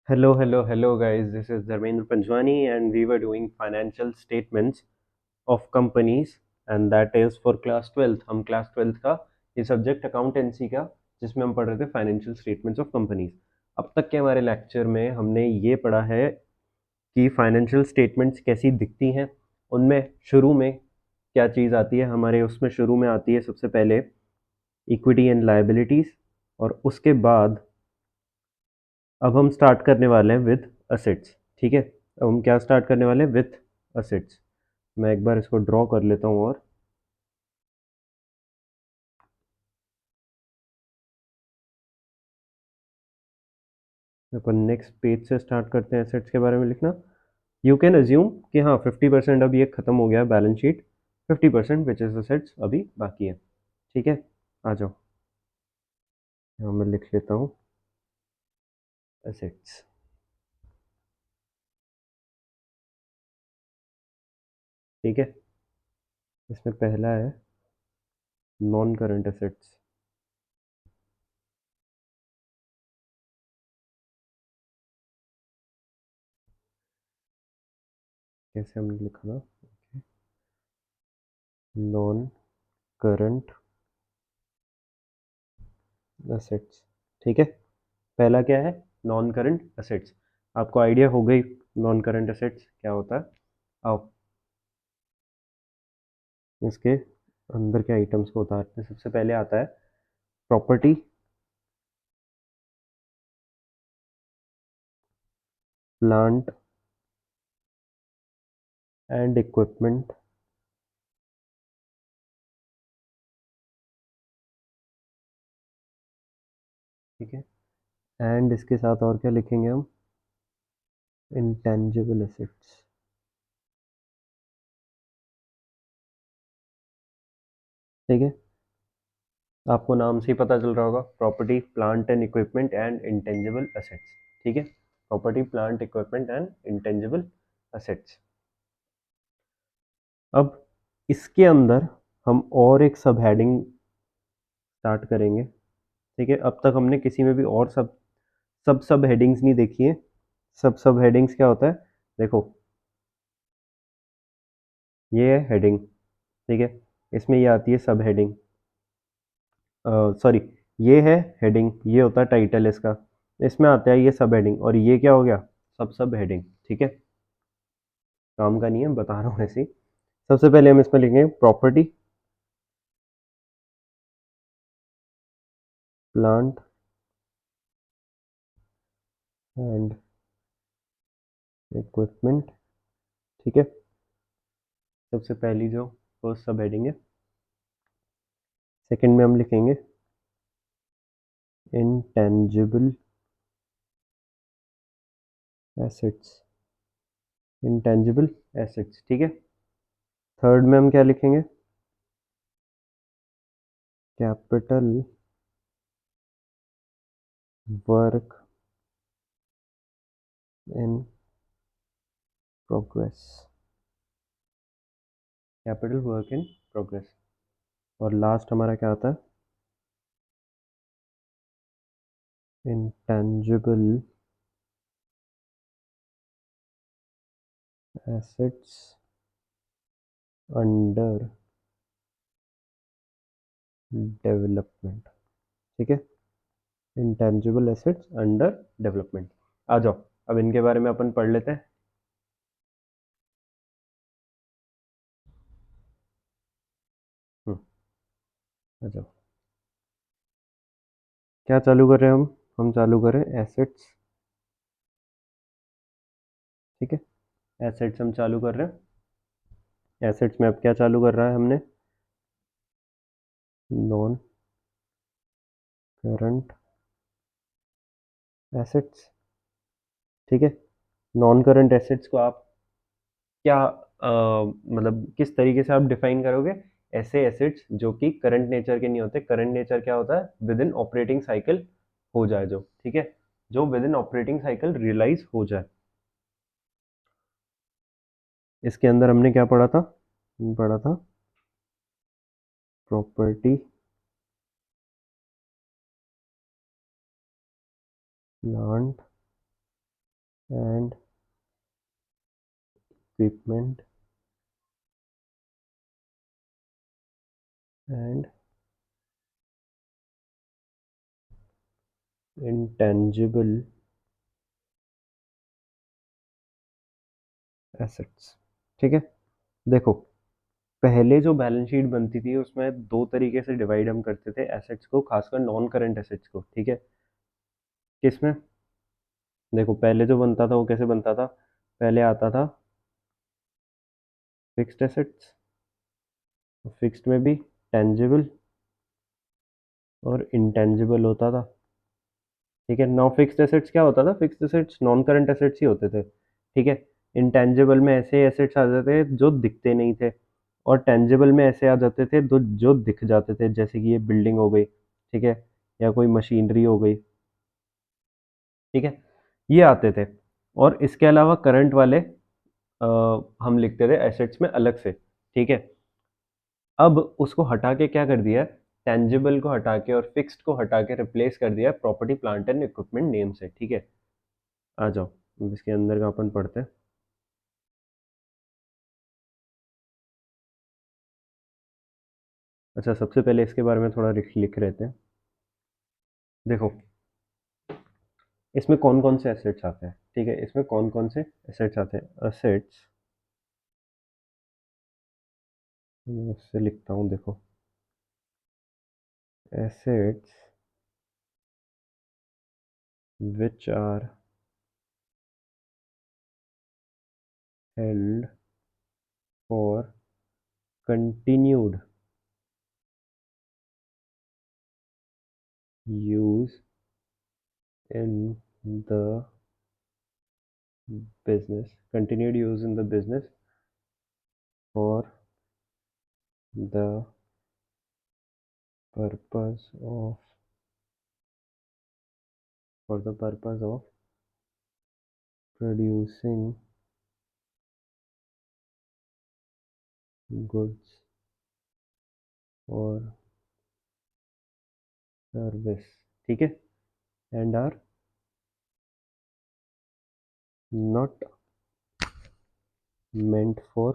Hello, guys. This is Dharmendra Panjwani, and we were doing financial statements of companies, and that is for class 12th. हम class 12th का ये subject accountancy का जिसमें हम पढ़ रहे थे फाइनेंशियल स्टेटमेंट्स ऑफ कंपनीज। अब तक के हमारे लेक्चर में हमने ये पढ़ा है कि फाइनेंशियल स्टेटमेंट्स कैसी दिखती हैं, उनमें शुरू में क्या चीज़ आती है हमारे उसमें शुरू में आती है सबसे पहले इक्विटी एंड लायबिलिटीज़, और उसके बाद अब हम स्टार्ट करने वाले हैं विद असेट्स। ठीक है, अब हम क्या स्टार्ट करने वाले हैं विथ असेट्स। मैं एक बार इसको ड्रॉ कर लेता हूँ और अपन नेक्स्ट पेज से स्टार्ट करते हैं एसेट्स के बारे में लिखना। यू कैन अज्यूम कि हाँ 50% अब ये खत्म हो गया balance sheet, 50% which is assets अभी बाकी है। ठीक है, आ जाओ, यहाँ मैं लिख लेता हूँ असेट्स। ठीक है, इसमें पहला है नॉन करंट असेट्स। कैसे हमने लिखा ना, नॉन करंट असेट्स। ठीक है, पहला क्या है, नॉन करंट असेट्स। आपको आइडिया हो गई नॉन करंट असेट्स क्या होता है। आओ इसके अंदर के आइटम्स को उतारते हैं। सबसे पहले आता है प्रॉपर्टी, प्लांट एंड इक्विपमेंट। ठीक है, एंड इसके साथ और क्या लिखेंगे हम, इंटेंजिबल एसेट्स। ठीक है, आपको नाम से ही पता चल रहा होगा, property plant and equipment and intangible assets. ठीक है, property plant equipment and intangible assets. अब इसके अंदर हम और एक सब हेडिंग स्टार्ट करेंगे। ठीक है, अब तक हमने किसी में भी और सब हेडिंग्स नहीं देखी है। सब हेडिंग्स क्या होता है, देखो ये है हेडिंग। ठीक है, इसमें ये आती है सब हेडिंग, सॉरी ये है हेडिंग, ये होता है टाइटल इसका। इसमें आता है ये सब हेडिंग, और ये क्या हो गया, सब हेडिंग। ठीक है, काम का नहीं है, बता रहा हूँ ऐसे ही। सबसे पहले हम इसमें लिखेंगे प्रॉपर्टी, प्लांट एंड इक्विपमेंट। ठीक है, सबसे पहली जो फर्स्ट सब हेडिंग है। सेकंड में हम लिखेंगे इंटेंजिबल एसेट्स, इंटेंजिबल एसेट्स। ठीक है, थर्ड में हम क्या लिखेंगे, capital work in progress, capital work in progress. और लास्ट हमारा क्या आता है, इंटेंजिबल एसेट्स अंडर डेवलपमेंट। ठीक है, इंटेंजिबल एसेट्स अंडर डेवलपमेंट। आ जाओ, अब इनके बारे में अपन पढ़ लेते हैं। आ जाओ, क्या चालू कर रहे हैं हम चालू कर रहे हैं एसेट्स। ठीक है, एसेट्स हम चालू कर रहे हैं। एसेट्स में अब क्या चालू कर रहा है हमने, नॉन करंट एसेट्स। ठीक है, नॉन करंट एसेट्स को आप क्या मतलब किस तरीके से आप डिफाइन करोगे, ऐसे एसेट्स जो कि करंट नेचर के नहीं होते। करंट नेचर क्या होता है, विद इन ऑपरेटिंग साइकिल हो जाए जो। ठीक है, जो within operating cycle realise हो जाए। इसके अंदर हमने क्या पढ़ा था, पढ़ा था property, plant and equipment and intangible assets. ठीक है, देखो पहले जो बैलेंस शीट बनती थी उसमें दो तरीके से डिवाइड हम करते थे एसेट्स को, खासकर नॉन करंट एसेट्स को। ठीक है, किसमें, देखो पहले जो बनता था वो कैसे बनता था, पहले आता था फिक्स्ड एसेट्स, फिक्स्ड में भी टेंजिबल और इंटेंजिबल होता था। ठीक है, नाउ फिक्स्ड एसेट्स क्या होता था, fixed assets non current assets ही होते थे। ठीक है, इंटेंजिबल में ऐसे एसेट्स आ जाते थे जो दिखते नहीं थे, और टेंजिबल में ऐसे आ जाते थे जो दिख जाते थे, जैसे कि ये बिल्डिंग हो गई, ठीक है, या कोई मशीनरी हो गई। ठीक है, ये आते थे। और इसके अलावा करंट वाले हम लिखते थे एसेट्स में अलग से। ठीक है, अब उसको हटा के क्या कर दिया है, टेंजिबल को हटा के और फिक्स्ड को हटा के रिप्लेस कर दिया है property plant and equipment name से। ठीक है, आ जाओ अब इसके अंदर का अपन पढ़ते हैं। अच्छा, सबसे पहले इसके बारे में थोड़ा लिख लिख रहते हैं। देखो इसमें कौन कौन से एसेट्स आते हैं, ठीक है, इसमें कौन कौन से एसेट्स आते हैं, एसेट्स, मैं उससे लिखता हूँ, देखो assets which are held for continued use in the business, continued use in the business for the purpose of for the purpose of producing goods or service। ठीक है, and are not meant for,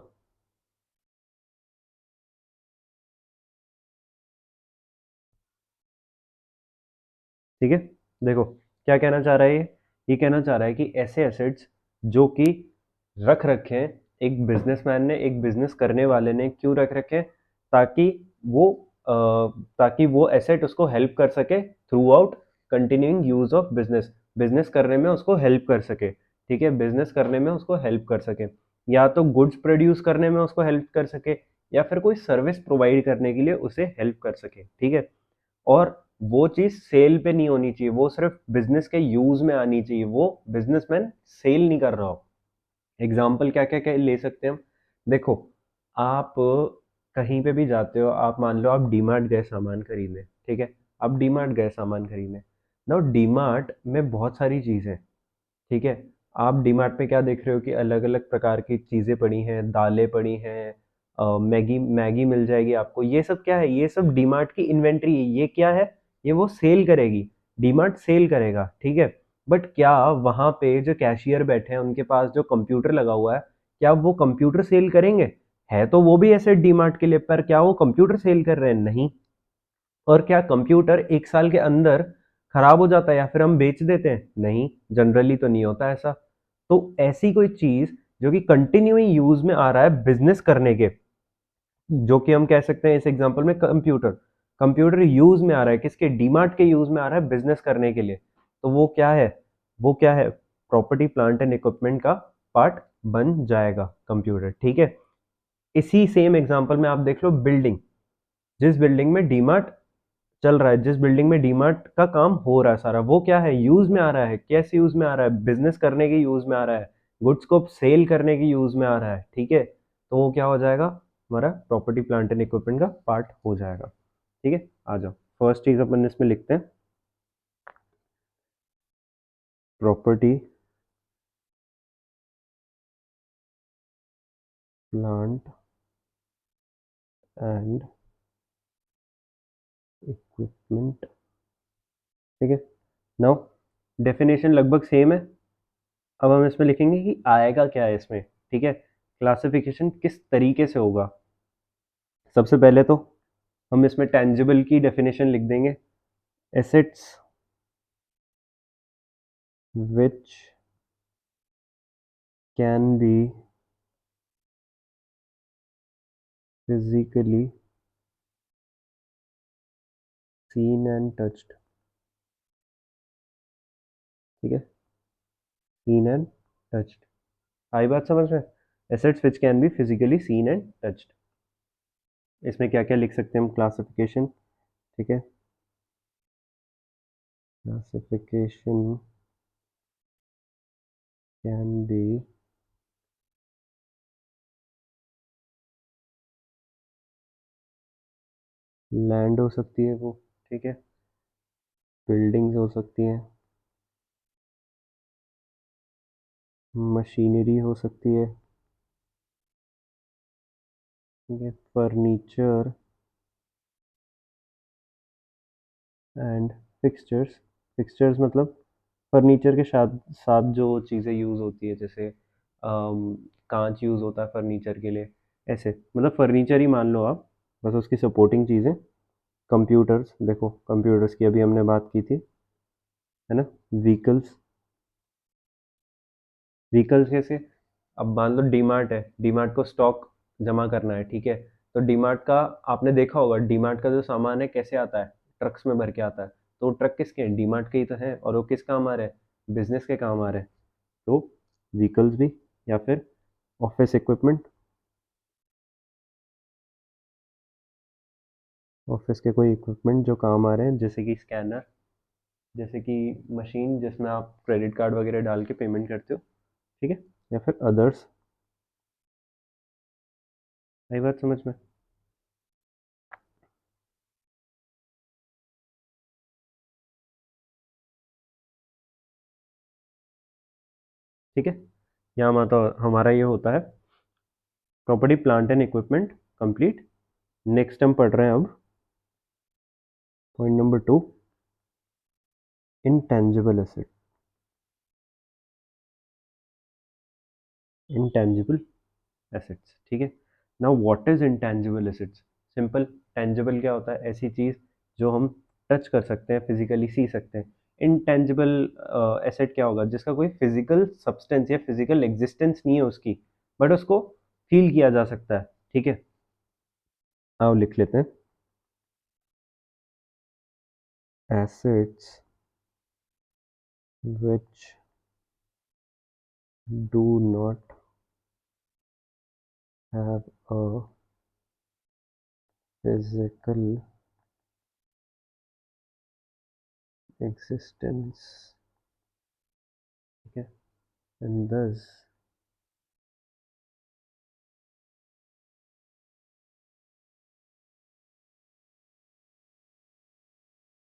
ठीक है, देखो क्या कहना चाह रहा है ये कहना चाह रहा है कि ऐसे एसेट्स जो कि रख रखे हैं एक बिजनेसमैन ने, एक बिजनेस करने वाले ने क्यों रख रखे हैं, ताकि वो अ, ताकि वो एसेट उसको हेल्प कर सके through out continuing use of business, business करने में उसको हेल्प कर सके। ठीक है, बिजनेस करने में उसको हेल्प कर सके, या तो गुड्स प्रोड्यूस करने में उसको हेल्प कर सके, या फिर कोई सर्विस प्रोवाइड करने के लिए उसे हेल्प कर सके। ठीक है, और वो चीज सेल पे नहीं होनी चाहिए, वो सिर्फ बिजनेस के यूज में आनी चाहिए, वो बिजनेसमैन सेल नहीं कर रहा हो। एग्जाम्पल क्या क्या क्या ले सकते हैं हम, देखो आप कहीं पे भी जाते हो, आप मान लो आप डीमार्ट गए सामान खरीदने। ठीक है, आप डीमार्ट गए सामान खरीदने, ना डीमार्ट में बहुत सारी चीजें, ठीक है, आप डीमार्ट में क्या देख रहे हो कि अलग अलग प्रकार की चीजें पड़ी हैं, दालें पड़ी हैं, मैगी मैगी मिल जाएगी आपको, ये सब क्या है, ये सब डीमार्ट की इन्वेंट्री है। ये क्या है, ये वो सेल करेगी, डीमार्ट सेल करेगा। ठीक है, बट क्या वहां पे जो कैशियर बैठे हैं उनके पास जो कंप्यूटर लगा हुआ है, क्या वो कंप्यूटर सेल करेंगे, है तो वो भी ऐसे डीमार्ट के लिए, पर क्या वो कंप्यूटर सेल कर रहे हैं, नहीं। और क्या कंप्यूटर एक साल के अंदर खराब हो जाता है या फिर हम बेच देते हैं, नहीं, जनरली तो नहीं होता ऐसा। तो ऐसी कोई चीज जो कि कंटिन्यूइंग यूज में आ रहा है बिजनेस करने के, जो कि हम कह सकते हैं इस एग्जांपल में कंप्यूटर, कंप्यूटर यूज में आ रहा है, किसके, डीमार्ट के यूज में आ रहा है बिजनेस करने के लिए, तो वो क्या है, वो क्या है, प्रॉपर्टी प्लांट एंड इक्विपमेंट का पार्ट बन जाएगा कंप्यूटर। ठीक है, इसी सेम एग्जांपल में आप देख लो बिल्डिंग, जिस बिल्डिंग में डीमार्ट चल रहा है, जिस बिल्डिंग में डीमार्ट का काम हो रहा है सारा, वो क्या है, यूज में आ रहा है, कैसे यूज में आ रहा है, बिजनेस करने के यूज में आ रहा है, गुड्स को सेल करने के यूज में आ रहा है। ठीक है, तो वो क्या हो जाएगा, हमारा प्रॉपर्टी प्लांट एंड इक्विपमेंट का पार्ट हो जाएगा। ठीक है, आ जाओ फर्स्ट चीज अपन इसमें लिखते हैं, प्रॉपर्टी प्लांट एंड इक्विपमेंट। ठीक है, नाउ डेफिनेशन लगभग सेम है, अब हम इसमें लिखेंगे कि आएगा क्या है इसमें, ठीक है, क्लासिफिकेशन किस तरीके से होगा। सबसे पहले तो हम इसमें टेंजिबल की डेफिनेशन लिख देंगे, assets which can B physically seen and touched, ठीक है, seen and touched। आई बात समझ में? Assets which can be physically seen and touched. इसमें क्या क्या लिख सकते हैं हम, क्लासिफिकेशन, ठीक है, क्लासिफिकेशन कैन बी लैंड हो सकती है वो, ठीक है, बिल्डिंग्स हो सकती हैं, मशीनरी हो सकती है, ठीक है, फर्नीचर एंड फिक्सचर्स। फिक्सचर्स मतलब फर्नीचर के साथ साथ जो चीज़ें यूज़ होती है, जैसे कांच यूज़ होता है फर्नीचर के लिए, ऐसे मतलब फर्नीचर ही मान लो आप, बस उसकी सपोर्टिंग चीज़ें। कंप्यूटर्स, देखो कंप्यूटर्स की अभी हमने बात की थी, है ना। व्हीकल्स, व्हीकल्स कैसे, अब मान लो डीमार्ट है, डीमार्ट को स्टॉक जमा करना है, ठीक है, तो डीमार्ट का आपने देखा होगा, डीमार्ट का जो सामान है कैसे आता है, ट्रक्स में भर के आता है, तो ट्रक किसके हैं, डीमार्ट के ही तो हैं, और वो किस काम आ रहे हैं, बिजनेस के काम आ रहे हैं। तो व्हीकल्स भी, या फिर ऑफिस इक्विपमेंट, ऑफिस के कोई इक्विपमेंट जो काम आ रहे हैं, जैसे कि स्कैनर, जैसे कि मशीन जिसमें आप क्रेडिट कार्ड वगैरह डाल के पेमेंट करते हो, ठीक है, या फिर अदर्स। आई बात समझ में? ठीक है, यहाँ मतलब हमारा ये होता है property plant and equipment complete. Next हम पढ़ रहे हैं अब point number 2, intangible asset. Intangible assets, ठीक है। Now what is intangible assets? Simple, tangible क्या होता है, ऐसी चीज जो हम टच कर सकते हैं, फिजिकली सी सकते हैं। इनटेंजिबल एसेट क्या होगा, जिसका कोई फिजिकल सब्सटेंस या फिजिकल एग्जिस्टेंस नहीं है उसकी, बट उसको फील किया जा सकता है, ठीक है। आओ लिख लेते हैं, assets which do not have a physical existence, ठीक है, and thus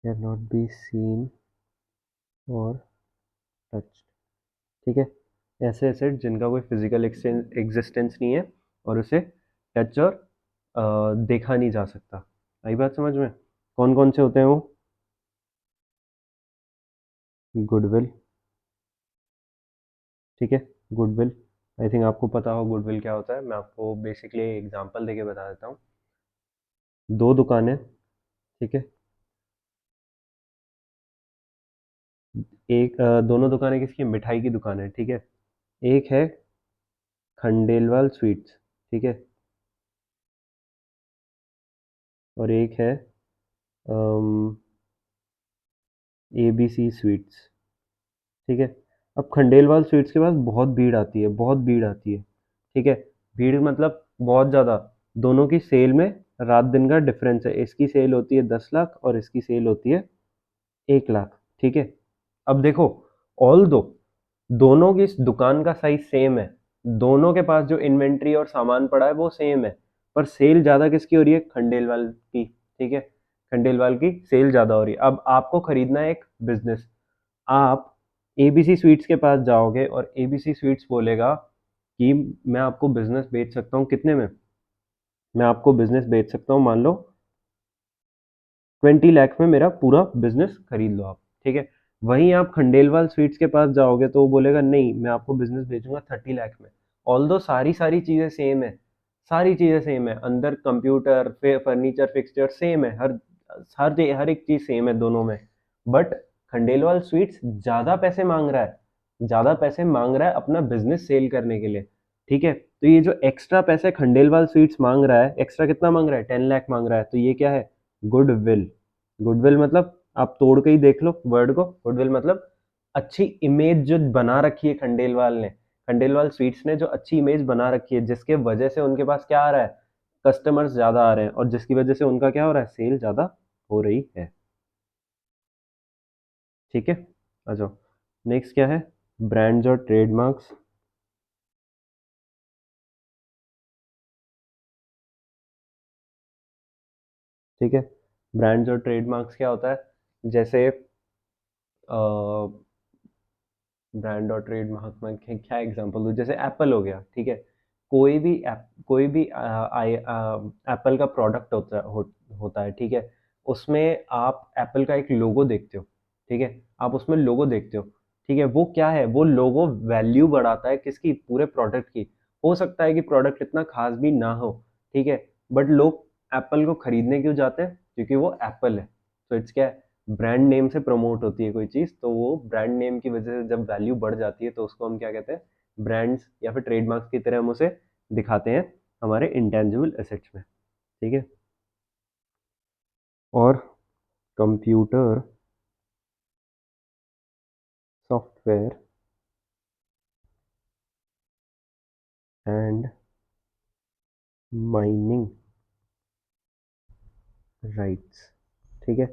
cannot be seen or touched, ठीक है। ऐसे एसेट जिनका कोई फिजिकल एग्जिस्टेंस नहीं है और उसे टच और देखा नहीं जा सकता। आई बात समझ में? कौन कौन से होते हैं वो? गुडविल, ठीक है, गुडविल, आई थिंक आपको पता हो गुडविल क्या होता है। मैं आपको बेसिकली एग्जांपल देके बता देता हूँ। दो दुकानें, ठीक है, एक दोनों दुकानें किसकी, मिठाई की दुकान है, ठीक है। एक है खंडेलवाल स्वीट्स, ठीक है, और एक है ABC स्वीट्स, ठीक है। अब खंडेलवाल स्वीट्स के पास बहुत भीड़ आती है, बहुत भीड़ आती है, ठीक है। भीड़ मतलब बहुत ज़्यादा, दोनों की सेल में रात दिन का डिफरेंस है, इसकी सेल होती है 10 लाख और इसकी सेल होती है 1 लाख, ठीक है। अब देखो, ऑल दो दोनों की इस दुकान का साइज सेम है, दोनों के पास जो इन्वेंट्री और सामान पड़ा है वो सेम है, पर सेल ज्यादा किसकी हो रही है, खंडेलवाल की, ठीक है, खंडेलवाल की सेल ज्यादा हो रही है। अब आपको खरीदना है एक बिजनेस, आप ABC स्वीट्स के पास जाओगे और ABC स्वीट्स बोलेगा कि मैं आपको बिजनेस बेच सकता हूँ कितने में, मैं आपको बिजनेस बेच सकता हूँ, मान लो 20 लाख में मेरा पूरा बिजनेस खरीद लो आप, ठीक है। वहीं आप खंडेलवाल स्वीट्स के पास जाओगे तो वो बोलेगा नहीं, मैं आपको बिजनेस भेजूंगा 30 लाख में। ऑल्दो सारी सारी चीजें सेम है, सारी चीजें सेम है, अंदर कंप्यूटर फर्नीचर फिक्सचर सेम है, हर एक चीज सेम है दोनों में। बट खंडेलवाल स्वीट्स ज्यादा पैसे मांग रहा है, ज्यादा पैसे मांग रहा है अपना बिजनेस सेल करने के लिए। ठीक है, तो ये जो एक्स्ट्रा पैसे खंडेलवाल स्वीट्स मांग रहा है, एक्स्ट्रा कितना मांग रहा है, 10 लाख मांग रहा है, तो ये क्या है, गुडविल। गुडविल मतलब आप तोड़ के ही देख लो वर्ड को, गुडविल मतलब अच्छी इमेज जो बना रखी है खंडेलवाल ने, खंडेलवाल स्वीट्स ने जो अच्छी इमेज बना रखी है, जिसके वजह से उनके पास क्या आ रहा है, कस्टमर्स ज्यादा आ रहे हैं, और जिसकी वजह से उनका क्या हो रहा है, सेल ज्यादा हो रही है। ठीक है, आ जाओ। नेक्स्ट क्या है, ब्रांड्स और ट्रेडमार्क्स। ठीक है, ब्रांड्स और ट्रेडमार्क्स क्या होता है, जैसे ब्रांड और ट्रेडमार्क में क्या एग्जांपल दूं, जैसे एप्पल हो गया। ठीक है, कोई भी एप्पल का प्रोडक्ट होता है। ठीक है, उसमें आप एप्पल का एक लोगो देखते हो। ठीक है, आप उसमें लोगो देखते हो। ठीक है, वो क्या है, वो लोगो वैल्यू बढ़ाता है किसकी, पूरे प्रोडक्ट की। हो सकता है कि प्रोडक्ट इतना खास भी ना हो। ठीक है, बट लोग एप्पल को खरीदने क्यों जाते हैं, क्योंकि वो एप्पल है। तो इट्स क्या है, ब्रांड नेम से प्रमोट होती है कोई चीज़, तो वो ब्रांड नेम की वजह से जब वैल्यू बढ़ जाती है तो उसको हम क्या कहते हैं, ब्रांड्स या फिर ट्रेडमार्क्स की तरह हम उसे दिखाते हैं हमारे इंटेंजिबल एसेट्स में। ठीक है, और computer software and mining rights. ठीक है,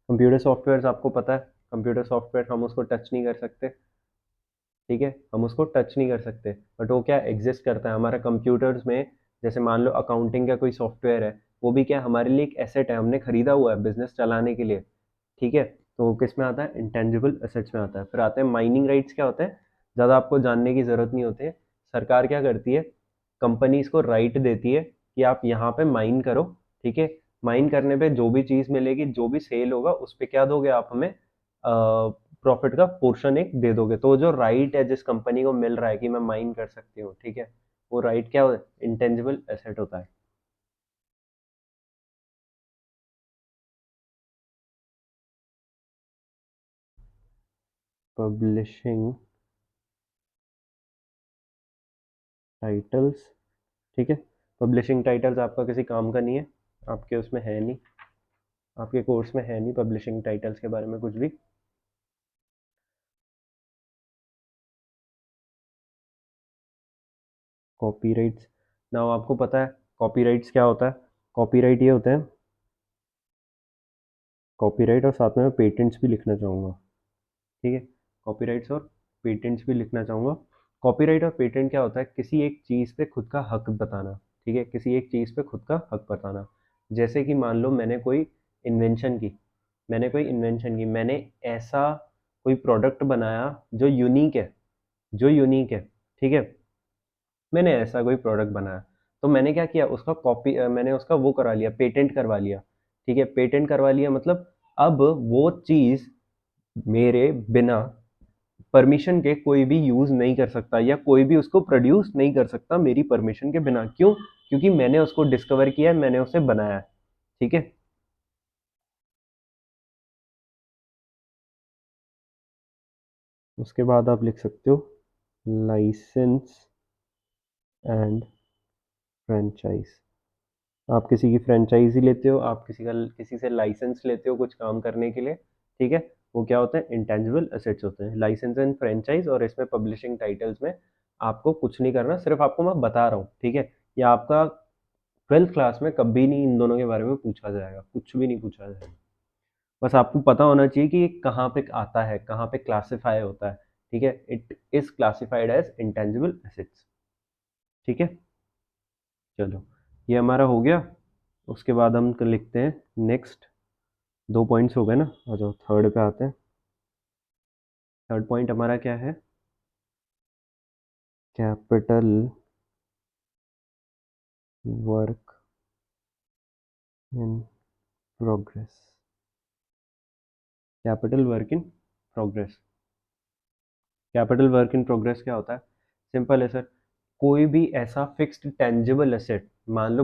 कंप्यूटर सॉफ्टवेयर आपको पता है, कंप्यूटर सॉफ्टवेयर हम उसको टच नहीं कर सकते। ठीक है, हम उसको टच नहीं कर सकते, बट वो क्या एग्जिस्ट करता है हमारे कंप्यूटर्स में। जैसे मान लो अकाउंटिंग का कोई सॉफ्टवेयर है, वो भी क्या हमारे लिए एक एसेट है, हमने खरीदा हुआ है बिजनेस चलाने के लिए। ठीक है, तो वो किस में आता है, इंटेंजिबल एसेट्स में आता है। फिर आते हैं माइनिंग राइट्स, क्या होता है, ज़्यादा आपको जानने की ज़रूरत नहीं होती है। सरकार क्या करती है, कंपनीज को राइट देती है कि आप यहाँ पे माइन करो। ठीक है, माइन करने पे जो भी चीज़ मिलेगी, जो भी सेल होगा, उस पे क्या दोगे आप हमें, प्रॉफिट का पोर्शन एक दे दोगे। तो जो राइट है जिस कंपनी को मिल रहा है कि मैं माइन कर सकती हूँ, ठीक है, वो राइट क्या होता है, इंटेंजिबल एसेट होता है। Publishing titles. ठीक है, पब्लिशिंग टाइटल्स आपका किसी काम का नहीं है, आपके उसमें है नहीं, आपके कोर्स में है नहीं पब्लिशिंग टाइटल्स के बारे में कुछ भी। कॉपीराइट्स, ना आपको पता है कॉपीराइट्स क्या होता है, कॉपीराइट ये होते हैं, कॉपीराइट और साथ में मैं पेटेंट्स भी लिखना चाहूँगा। ठीक है, कॉपीराइट्स और पेटेंट्स भी लिखना चाहूँगा। कॉपीराइट और पेटेंट क्या होता है, किसी एक चीज़ पे खुद का हक बताना। ठीक है, किसी एक चीज़ पे खुद का हक बताना। जैसे कि मान लो इन्वेंशन की मैंने कोई इन्वेंशन की, मैंने ऐसा कोई प्रोडक्ट बनाया जो यूनिक है, जो यूनिक है। ठीक है, मैंने ऐसा कोई प्रोडक्ट बनाया, तो मैंने क्या किया, उसका मैंने उसका वो करा लिया, पेटेंट करवा लिया। ठीक है, पेटेंट करवा लिया मतलब अब वो चीज़ मेरे बिना परमिशन के कोई भी यूज नहीं कर सकता, या कोई भी उसको प्रोड्यूस नहीं कर सकता मेरी परमिशन के बिना। क्यों, क्योंकि मैंने उसको डिस्कवर किया है, मैंने उसे बनाया है। ठीक है, उसके बाद आप लिख सकते हो लाइसेंस एंड फ्रेंचाइज। आप किसी की फ्रेंचाइजी लेते हो, आप किसी से लाइसेंस लेते हो कुछ काम करने के लिए। ठीक है, वो क्या होते हैं, इंटेंजिबल एसेट्स होते हैं, लाइसेंस एंड फ्रेंचाइज। और इसमें पब्लिशिंग टाइटल्स में आपको कुछ नहीं करना, सिर्फ आपको मैं बता रहा हूँ। ठीक है, या आपका 12th क्लास में कभी नहीं इन दोनों के बारे में पूछा जाएगा, कुछ भी नहीं पूछा जाएगा। बस आपको पता होना चाहिए कि ये कहाँ पे आता है, कहाँ पे क्लासिफाई होता है। ठीक है, it is classified as intangible assets. ठीक है, चलो, ये हमारा हो गया। उसके बाद हम लिखते हैं नेक्स्ट। 2 पॉइंट्स हो गए ना, आ जाओ थर्ड पे आते हैं। थर्ड पॉइंट हमारा क्या है, capital work in progress. Capital work in progress. Capital work in progress क्या होता है? सिंपल है सर, कोई भी ऐसा फिक्स्ड टेंजिबल एसेट, मान लो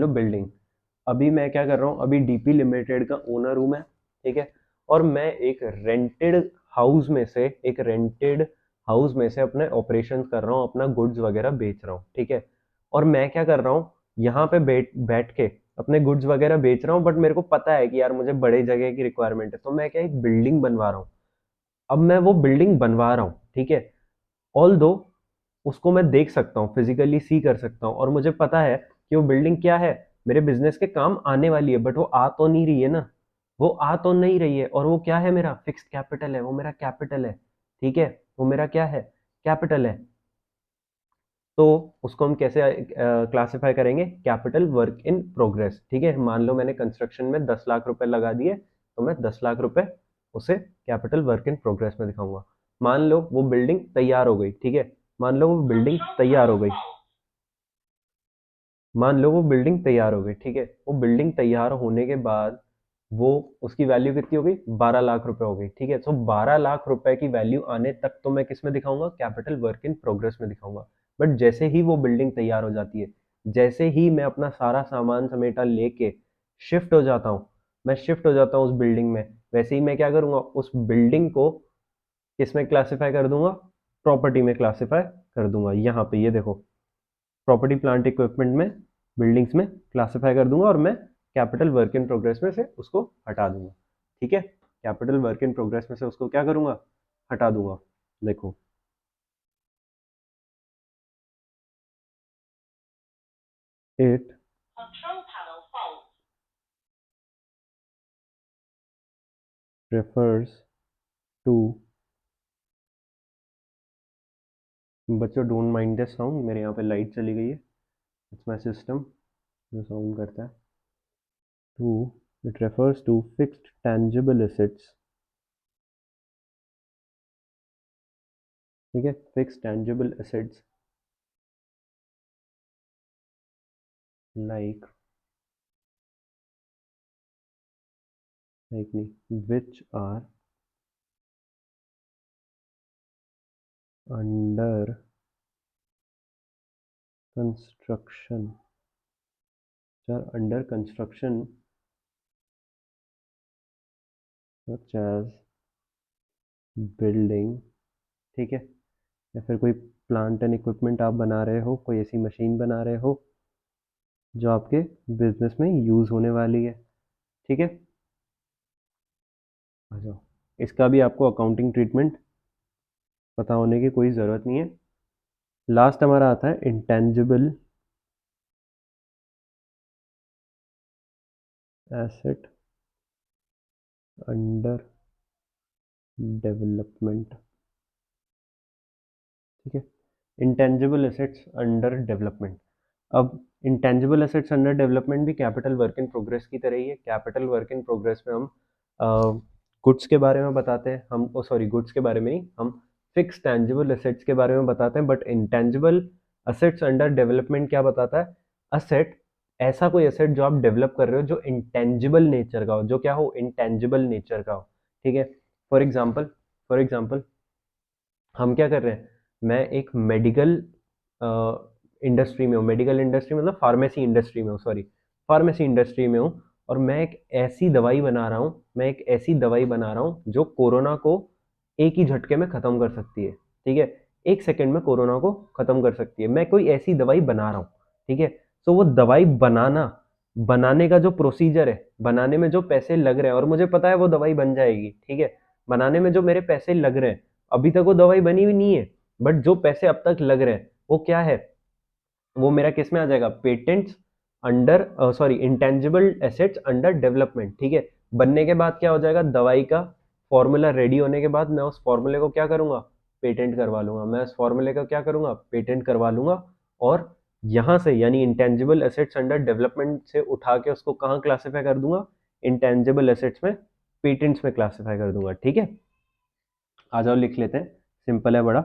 बिल्डिंग, अभी मैं क्या कर रहा हूँ, अभी डीपी लिमिटेड का ओनर हूँ मैं, ठीक है, और मैं एक रेंटेड हाउस में से अपने ऑपरेशन कर रहा हूँ, अपना गुड्स वगैरह बेच रहा हूँ, ठीक है, और मैं क्या कर रहा हूँ, यहाँ पे बैठ बैठ के अपने गुड्स वगैरह बेच रहा हूँ, बट मेरे को पता है कि यार मुझे बड़े जगह की रिक्वायरमेंट है, तो मैं क्या एक बिल्डिंग बनवा रहा हूँ। अब मैं वो बिल्डिंग बनवा रहा हूँ, ठीक है, ऑल दो उसको मैं देख सकता हूँ, फिजिकली सी कर सकता हूँ, और मुझे पता है कि वो बिल्डिंग क्या है, मेरे बिजनेस के काम आने वाली है, बट वो आ तो नहीं रही है ना, वो आ तो नहीं रही है, और वो क्या है, मेरा फिक्स्ड कैपिटल है, वो मेरा कैपिटल है, ठीक है, वो मेरा क्या है, कैपिटल है। तो उसको हम कैसे क्लासिफाई करेंगे? कैपिटल वर्क इन प्रोग्रेस, ठीक है। मान लो मैंने कंस्ट्रक्शन में 10 लाख रुपए लगा दिए, तो मैं 10 लाख रुपए उसे कैपिटल वर्क इन प्रोग्रेस में दिखाऊंगा। मान लो वो बिल्डिंग तैयार हो गई, ठीक है, मान लो वो बिल्डिंग तैयार हो गई, मान लो वो बिल्डिंग तैयार हो गई, ठीक है, वो बिल्डिंग तैयार होने के बाद वो उसकी वैल्यू कितनी हो गई? 12 लाख रुपए हो गई, ठीक है। तो 12 लाख रुपए की वैल्यू आने तक तो मैं किस में दिखाऊंगा? कैपिटल वर्क इन प्रोग्रेस में दिखाऊंगा। बट जैसे ही वो बिल्डिंग तैयार हो जाती है, जैसे ही मैं अपना सारा सामान समेटा लेके शिफ्ट हो जाता हूँ, मैं शिफ्ट हो जाता हूँ उस बिल्डिंग में, वैसे ही मैं क्या करूंगा, उस बिल्डिंग को किस में क्लासिफाई कर दूंगा? प्रॉपर्टी में क्लासिफाई कर दूंगा। यहाँ पे ये देखो, प्रॉपर्टी प्लांट इक्विपमेंट में, बिल्डिंग्स में क्लासिफाई कर दूंगा, और मैं कैपिटल वर्क इन प्रोग्रेस में से उसको हटा दूंगा, ठीक है। कैपिटल वर्क इन प्रोग्रेस में से उसको क्या करूंगा? हटा दूंगा। देखो, इट रेफर्स टू, बच्चों डोंट माइंड दिस साउंड, मेरे यहाँ पे लाइट चली गई है, इट्स माई सिस्टम जो साउंड करता है। To, it refers to fixed tangible assets, ठीक है, fixed tangible assets like, like नहीं, which are under construction, under construction such as building, ठीक है, या फिर कोई प्लांट एंड इक्विपमेंट आप बना रहे हो, कोई ऐसी मशीन बना रहे हो जो आपके बिजनेस में यूज होने वाली है, ठीक है। आ जाओ, इसका भी आपको अकाउंटिंग ट्रीटमेंट पता होने की कोई ज़रूरत नहीं है। लास्ट हमारा आता है इंटेंजिबल एसेट अंडर डेवलपमेंट, ठीक है, इंटेंजिबल एसेट्स अंडर डेवलपमेंट। अब इंटेंजिबल एसेट्स अंडर डेवलपमेंट भी कैपिटल वर्क इन प्रोग्रेस की तरह ही है। कैपिटल वर्क इन प्रोग्रेस में हम गुड्स के बारे में बताते हैं, हम सॉरी गुड्स के बारे में नहीं, हम फिक्स टेंजिबल एसेट्स के बारे में बताते हैं। But intangible assets under development क्या बताता है? असेट, ऐसा कोई एसेट जो आप डेवलप कर रहे हो जो इंटेंजिबल नेचर का हो, जो क्या हो? इंटेंजिबल नेचर का हो, ठीक है। फॉर एग्जाम्पल हम क्या कर रहे हैं, मैं एक मेडिकल इंडस्ट्री में हूँ, मेडिकल इंडस्ट्री मतलब फार्मेसी इंडस्ट्री में हूँ, सॉरी, फार्मेसी इंडस्ट्री में हूँ, और मैं एक ऐसी दवाई बना रहा हूँ, मैं एक ऐसी दवाई बना रहा हूँ जो कोरोना को एक ही झटके में खत्म कर सकती है, ठीक है, एक सेकंड में कोरोना को खत्म कर सकती है। मैं कोई ऐसी दवाई बना रहा हूँ, ठीक है। तो वो दवाई बनाने का जो प्रोसीजर है, बनाने में जो पैसे लग रहे हैं, और मुझे पता है वो दवाई बन जाएगी, ठीक है, बनाने में जो मेरे पैसे लग रहे हैं, अभी तक वो दवाई बनी हुई नहीं है, बट जो पैसे अब तक लग रहे हैं वो क्या है? वो मेरा किस में आ जाएगा? Patents under, sorry, intangible assets under development, ठीक है। बनने के बाद क्या हो जाएगा? दवाई का फॉर्मूला रेडी होने के बाद मैं उस फॉर्मूले को क्या करूंगा? पेटेंट करवा लूंगा। मैं उस फॉर्मूले का क्या करूंगा? पेटेंट करवा लूंगा। और यहां से यानी इंटेंजिबल एसेट्स अंडर डेवलपमेंट से उठा के उसको कहाँ क्लासीफाई कर दूंगा? इंटेंजिबल एसेट्स में, पेटेंट्स में क्लासीफाई कर दूंगा, ठीक है। आ जाओ लिख लेते हैं, सिंपल है बड़ा।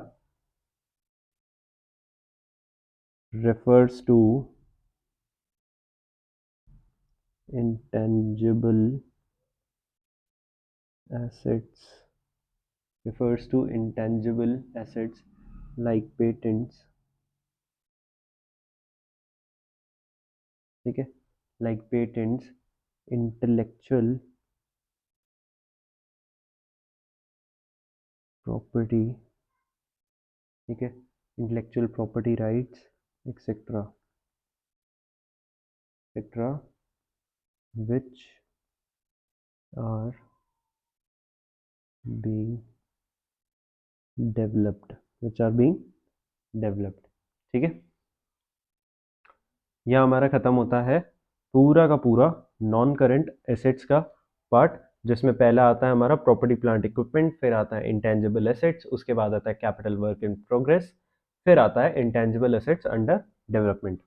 refers to intangible assets refers to intangible assets like patents, ठीक है, like patents, intellectual property, ठीक है, intellectual property rights, etc., etc., which are being developed, which are being developed, ठीक है। यह हमारा खत्म होता है पूरा का पूरा नॉन करंट एसेट्स का पार्ट, जिसमें पहला आता है हमारा प्रॉपर्टी प्लांट इक्विपमेंट, फिर आता है इंटेंजिबल एसेट्स, उसके बाद आता है कैपिटल वर्क इन प्रोग्रेस, फिर आता है इंटेंजिबल एसेट्स अंडर डेवलपमेंट।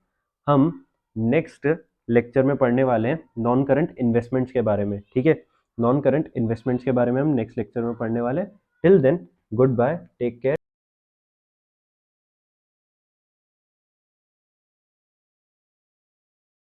हम नेक्स्ट लेक्चर में पढ़ने वाले हैं नॉन करंट इन्वेस्टमेंट्स के बारे में, ठीक है। नॉन करंट इन्वेस्टमेंट्स के बारे में हम नेक्स्ट लेक्चर में पढ़ने वाले हैं। Till then goodbye, take care.